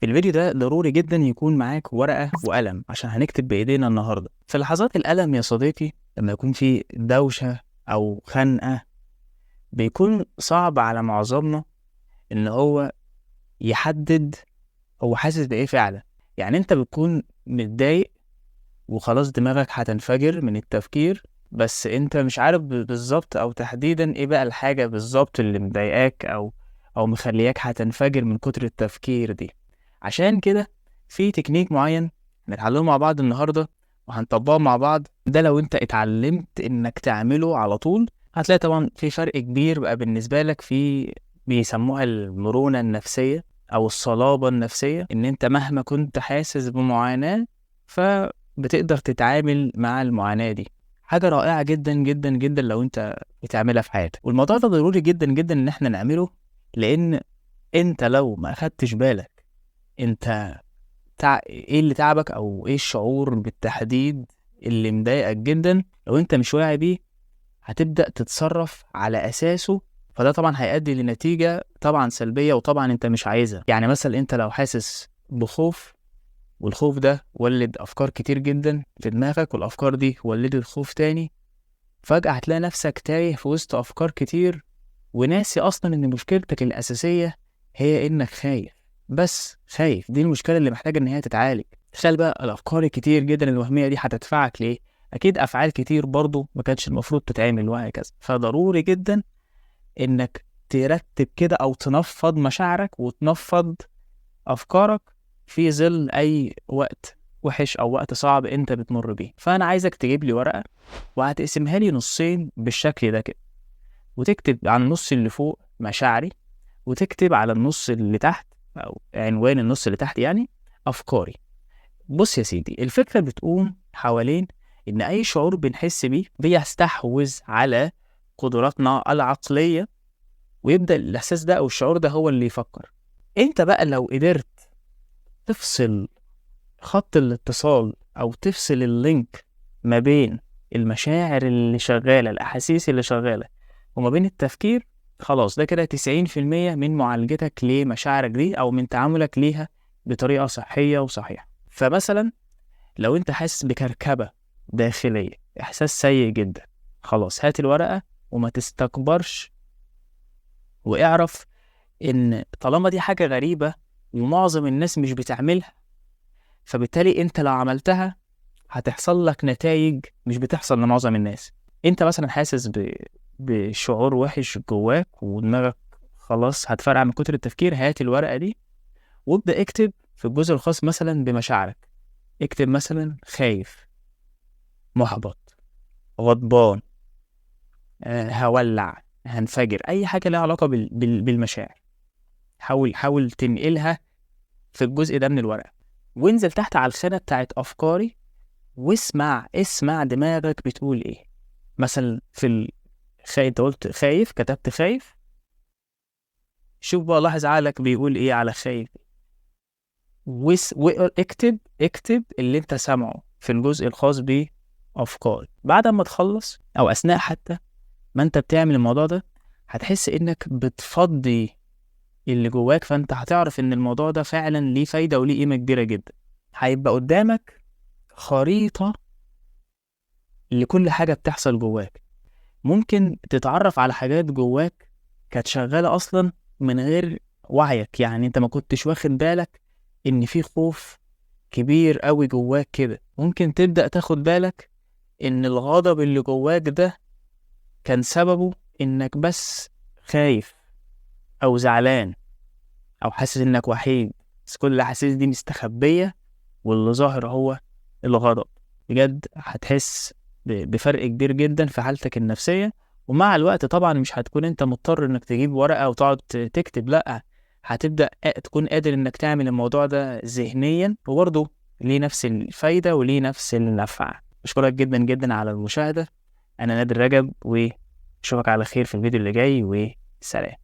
في الفيديو ده ضروري جدا يكون معاك ورقة وقلم عشان هنكتب بإيدينا النهاردة. في لحظات الألم يا صديقي لما يكون في دوشة أو خنقة بيكون صعب على معظمنا إن هو يحدد هو حاسس بإيه فعلا. يعني أنت بتكون متضايق وخلاص دماغك هتنفجر من التفكير، بس أنت مش عارف بالظبط أو تحديدا إيه بقى الحاجة بالظبط اللي مضايقاك أو مخلياك هتنفجر من كتر التفكير دي. عشان كده في تكنيك معين هنتعلمه مع بعض النهارده وهنطبقه مع بعض. ده لو انت اتعلمت انك تعمله على طول هتلاقي طبعا في فرق كبير بقى بالنسبه لك. في بيسموها المرونه النفسيه او الصلابه النفسيه، ان انت مهما كنت حاسس بمعاناه فبتقدر تتعامل مع المعاناه دي. حاجه رائعه جدا جدا جدا لو انت بتعملها في حياتك، والموضوع ده ضروري جدا جدا ان احنا نعمله. لان انت لو ما اخدتش بالك انت ايه اللي تعبك او ايه الشعور بالتحديد اللي مضايقك جدا، لو انت مش واعي بيه هتبدأ تتصرف على اساسه. فده طبعا هيؤدي لنتيجة طبعا سلبية وطبعا انت مش عايزها. يعني مثلا انت لو حاسس بخوف والخوف ده ولد افكار كتير جدا في دماغك والافكار دي ولدت خوف تاني، فجأة هتلاقي نفسك تايه في وسط افكار كتير وناسي اصلا ان مشكلتك الاساسية هي انك خايف. بس خايف، دي المشكلة اللي محتاجة ان هي تتعالج. تخيل بقى الافكار الكتير جدا الوهمية دي هتدفعك ليه؟ اكيد افعال كتير برضو ما كانتش المفروض تتعمل وهكذا. فضروري جدا انك ترتب كده او تنفض مشاعرك وتنفض افكارك في ظل اي وقت وحش او وقت صعب انت بتمر بيه. فانا عايزك تجيب لي ورقة وهتقسمها لي نصين بالشكل ده كده، وتكتب على النص اللي فوق مشاعري، وتكتب على النص اللي تحت او عنوان النص اللي تحت يعني افكاري. بص يا سيدي، الفكرة بتقوم حوالين ان اي شعور بنحس بيه بيستحوذ على قدراتنا العقلية، ويبدأ الاحساس ده او الشعور ده هو اللي يفكر. انت بقى لو قدرت تفصل خط الاتصال او تفصل اللينك ما بين المشاعر اللي شغالة الاحاسيس اللي شغالة وما بين التفكير، خلاص ده كده 90% من معالجتك لمشاعرك دي او من تعاملك ليها بطريقة صحية وصحيحة. فمثلا لو انت حاسس بكركبة داخلية، احساس سيء جدا، خلاص هات الورقة وما تستكبرش، واعرف ان طالما دي حاجة غريبة ومعظم الناس مش بتعملها، فبالتالي انت لو عملتها هتحصل لك نتائج مش بتحصل لمعظم الناس. انت مثلا حاسس بشعور وحش جواك ودماغك خلاص هتفرقع من كتر التفكير، هات الورقة دي وابدأ اكتب في الجزء الخاص مثلا بمشاعرك. اكتب مثلا خايف، محبط، غضبان، هولع، هنفجر، اي حاجة لها علاقة بالمشاعر. حاول تنقلها في الجزء ده من الورقة، وانزل تحت على الخانة بتاعت افكاري اسمع دماغك بتقول ايه. مثلا انت قلت خايف، كتبت خايف، شوف بقى لاحظ عقلك بيقول ايه على خايف. اكتب اللي انت سامعه في الجزء الخاص بأفكار. بعد ما تخلص او اثناء حتى ما انت بتعمل الموضوع ده هتحس انك بتفضي اللي جواك، فانت هتعرف ان الموضوع ده فعلا ليه فايدة وليه قيمة كبيرة جدا. هيبقى قدامك خريطة لكل حاجة بتحصل جواك. ممكن تتعرف على حاجات جواك كانت شغالة أصلا من غير وعيك، يعني أنت ما كنتش واخد بالك إن في خوف كبير قوي جواك كده. ممكن تبدأ تاخد بالك إن الغضب اللي جواك ده كان سببه إنك بس خايف أو زعلان أو حاسس إنك وحيد، بس كل الأحاسيس دي مستخبية واللي ظاهر هو الغضب. بجد هتحس بفرق كبير جدا في حالتك النفسية. ومع الوقت طبعا مش هتكون انت مضطر انك تجيب ورقة وتقعد تكتب، لأ، هتبدأ تكون قادر انك تعمل الموضوع ده ذهنيا، وبرضه ليه نفس الفايدة وليه نفس النفع. بشكرك جدا جدا على المشاهدة. انا نادر رجب، واشوفك على خير في الفيديو اللي جاي، وسلام.